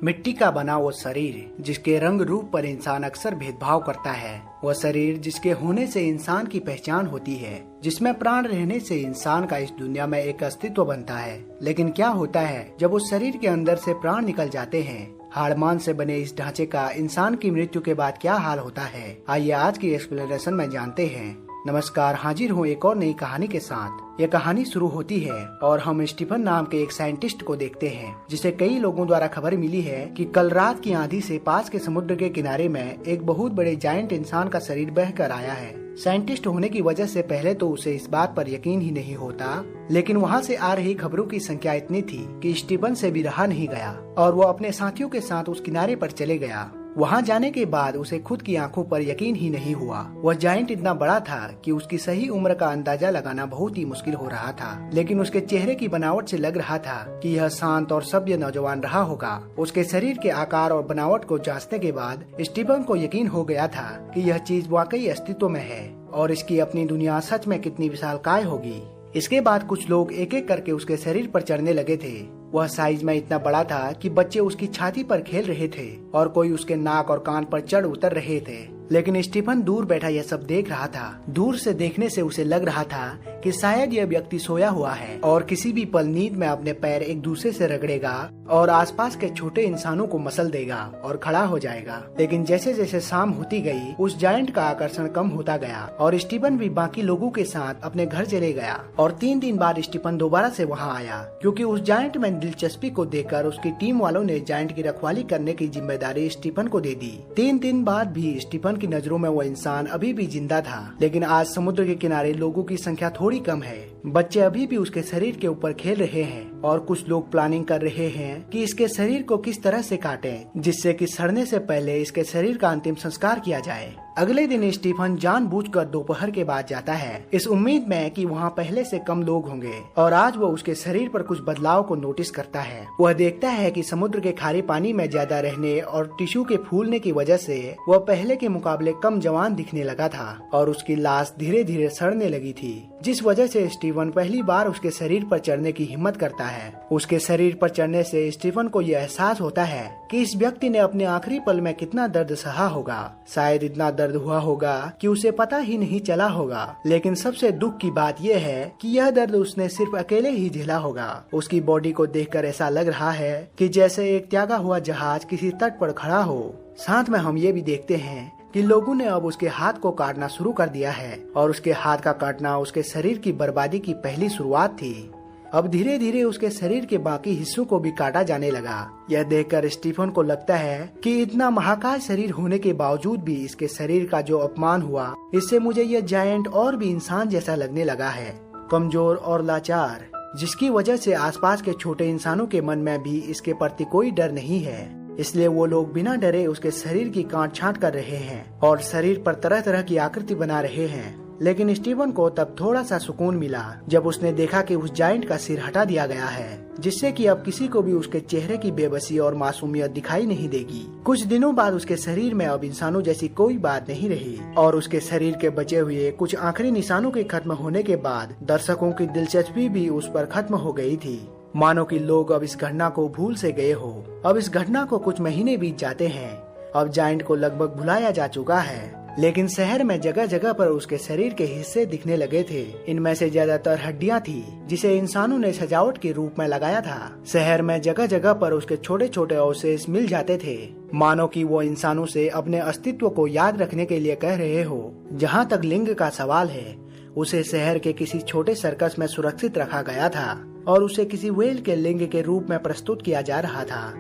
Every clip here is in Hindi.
मिट्टी का बना वो शरीर जिसके रंग रूप पर इंसान अक्सर भेदभाव करता है, वह शरीर जिसके होने से इंसान की पहचान होती है, जिसमें प्राण रहने से इंसान का इस दुनिया में एक अस्तित्व बनता है। लेकिन क्या होता है जब उस शरीर के अंदर से प्राण निकल जाते हैं? हाड़मान से बने इस ढांचे का इंसान की मृत्यु के बाद क्या हाल होता है, आइए आज की एक्सप्लेनेशन में जानते हैं। नमस्कार, हाजिर हूँ एक और नई कहानी के साथ। यह कहानी शुरू होती है और हम स्टीफन नाम के एक साइंटिस्ट को देखते हैं, जिसे कई लोगों द्वारा खबर मिली है कि कल रात की आंधी से पास के समुद्र के किनारे में एक बहुत बड़े जायंट इंसान का शरीर बहकर आया है। साइंटिस्ट होने की वजह से पहले तो उसे इस बात पर यकीन ही नहीं होता, लेकिन वहाँ से आ रही खबरों की संख्या इतनी थी कि स्टीफन से भी रहा नहीं गया और वो अपने साथियों के साथ उस किनारे पर चले गया। वहाँ जाने के बाद उसे खुद की आंखों पर यकीन ही नहीं हुआ। वह जायंट इतना बड़ा था कि उसकी सही उम्र का अंदाजा लगाना बहुत ही मुश्किल हो रहा था, लेकिन उसके चेहरे की बनावट से लग रहा था कि यह शांत और सभ्य नौजवान रहा होगा। उसके शरीर के आकार और बनावट को जांचने के बाद स्टीफन को यकीन हो गया था कि यह चीज वाकई अस्तित्व में है और इसकी अपनी दुनिया सच में कितनी विशालकाय होगी। इसके बाद कुछ लोग एक एक करके उसके शरीर पर चढ़ने लगे थे। वह साइज में इतना बड़ा था कि बच्चे उसकी छाती पर खेल रहे थे और कोई उसके नाक और कान पर चढ़ उतर रहे थे, लेकिन स्टीफन दूर बैठा यह सब देख रहा था। दूर से देखने से उसे लग रहा था कि शायद यह व्यक्ति सोया हुआ है और किसी भी पल नींद में अपने पैर एक दूसरे से रगड़ेगा और आसपास के छोटे इंसानों को मसल देगा और खड़ा हो जाएगा। लेकिन जैसे जैसे शाम होती गई, उस जायंट का आकर्षण कम होता गया और स्टीफन भी बाकी लोगों के साथ अपने घर चले गया। और 3 दिन बाद स्टीफन दोबारा से वहाँ आया, क्योंकि उस जायंट में दिलचस्पी को देखकर उसकी टीम वालों ने जायंट की रखवाली करने की जिम्मेदारी स्टीफन को दे दी। 3 दिन बाद भी स्टीफन की नजरों में वो इंसान अभी भी जिंदा था, लेकिन आज समुद्र के किनारे लोगों की संख्या थोड़ी कम है। बच्चे अभी भी उसके शरीर के ऊपर खेल रहे हैं और कुछ लोग प्लानिंग कर रहे हैं कि इसके शरीर को किस तरह से काटें, जिससे कि सड़ने से पहले इसके शरीर का अंतिम संस्कार किया जाए। अगले दिन स्टीफन जानबूझकर दोपहर के बाद जाता है, इस उम्मीद में कि वहाँ पहले से कम लोग होंगे, और आज वो उसके शरीर पर कुछ बदलाव को नोटिस करता है। वह देखता है कि समुद्र के खारे पानी में ज्यादा रहने और टिश्यू के फूलने की वजह से वह पहले के मुकाबले कम जवान दिखने लगा था और उसकी लाश धीरे धीरे सड़ने लगी थी, जिस वजह से स्टीफन पहली बार उसके शरीर पर चढ़ने की हिम्मत करता है। उसके शरीर पर चढ़ने से स्टीफन को यह एहसास होता है कि इस व्यक्ति ने अपने आखिरी पल में कितना दर्द सहा होगा। शायद इतना दर्द हुआ होगा कि उसे पता ही नहीं चला होगा। लेकिन सबसे दुख की बात यह है कि यह दर्द उसने सिर्फ अकेले ही झेला होगा। उसकी बॉडी को देखकर ऐसा लग रहा है कि जैसे एक त्यागा हुआ जहाज किसी तट पर खड़ा हो। साथ में हम ये भी देखते हैं कि लोगों ने अब उसके हाथ को काटना शुरू कर दिया है और उसके हाथ का काटना उसके शरीर की बर्बादी की पहली शुरुआत थी। अब धीरे धीरे उसके शरीर के बाकी हिस्सों को भी काटा जाने लगा। यह देखकर स्टीफन को लगता है कि इतना महाकाय शरीर होने के बावजूद भी इसके शरीर का जो अपमान हुआ, इससे मुझे यह जायंट और भी इंसान जैसा लगने लगा है, कमजोर और लाचार, जिसकी वजह से आसपास के छोटे इंसानों के मन में भी इसके प्रति कोई डर नहीं है। इसलिए वो लोग बिना डरे उसके शरीर की काट छांट कर रहे हैं और शरीर पर तरह तरह की आकृति बना रहे हैं। लेकिन स्टीफन को तब थोड़ा सा सुकून मिला जब उसने देखा कि उस जायंट का सिर हटा दिया गया है, जिससे कि अब किसी को भी उसके चेहरे की बेबसी और मासूमियत दिखाई नहीं देगी। कुछ दिनों बाद उसके शरीर में अब इंसानों जैसी कोई बात नहीं रही और उसके शरीर के बचे हुए कुछ आखिरी निशानों के खत्म होने के बाद दर्शकों की दिलचस्पी भी उस पर खत्म हो गई थी, मानो कि लोग अब इस घटना को भूल से गए हो। अब इस घटना को कुछ महीने बीत जाते हैं। अब जायंट को लगभग भुलाया जा चुका है, लेकिन शहर में जगह जगह पर उसके शरीर के हिस्से दिखने लगे थे। इनमें से ज्यादातर हड्डियां थी, जिसे इंसानों ने सजावट के रूप में लगाया था। शहर में जगह जगह पर उसके छोटे छोटे अवशेष मिल जाते थे, मानो कि वो इंसानों से अपने अस्तित्व को याद रखने के लिए कह रहे हो। जहाँ तक लिंग का सवाल है, उसे शहर के किसी छोटे सर्कस में सुरक्षित रखा गया था और उसे किसी व्हेल के लिंग के रूप में प्रस्तुत किया जा रहा था।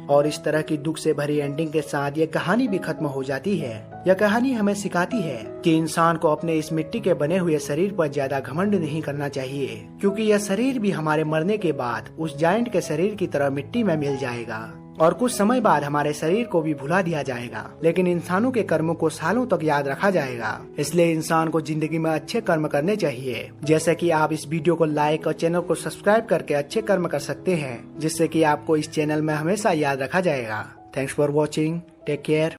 और इस तरह की दुख से भरी एंडिंग के साथ ये कहानी भी खत्म हो जाती है। यह कहानी हमें सिखाती है कि इंसान को अपने इस मिट्टी के बने हुए शरीर पर ज्यादा घमंड नहीं करना चाहिए, क्योंकि यह शरीर भी हमारे मरने के बाद उस जायंट के शरीर की तरह मिट्टी में मिल जाएगा और कुछ समय बाद हमारे शरीर को भी भुला दिया जाएगा, लेकिन इंसानों के कर्मों को सालों तक याद रखा जाएगा। इसलिए इंसान को जिंदगी में अच्छे कर्म करने चाहिए। जैसे कि आप इस वीडियो को लाइक और चैनल को सब्सक्राइब करके अच्छे कर्म कर सकते हैं, जिससे कि आपको इस चैनल में हमेशा याद रखा जाएगा। Thanks for watching, take care.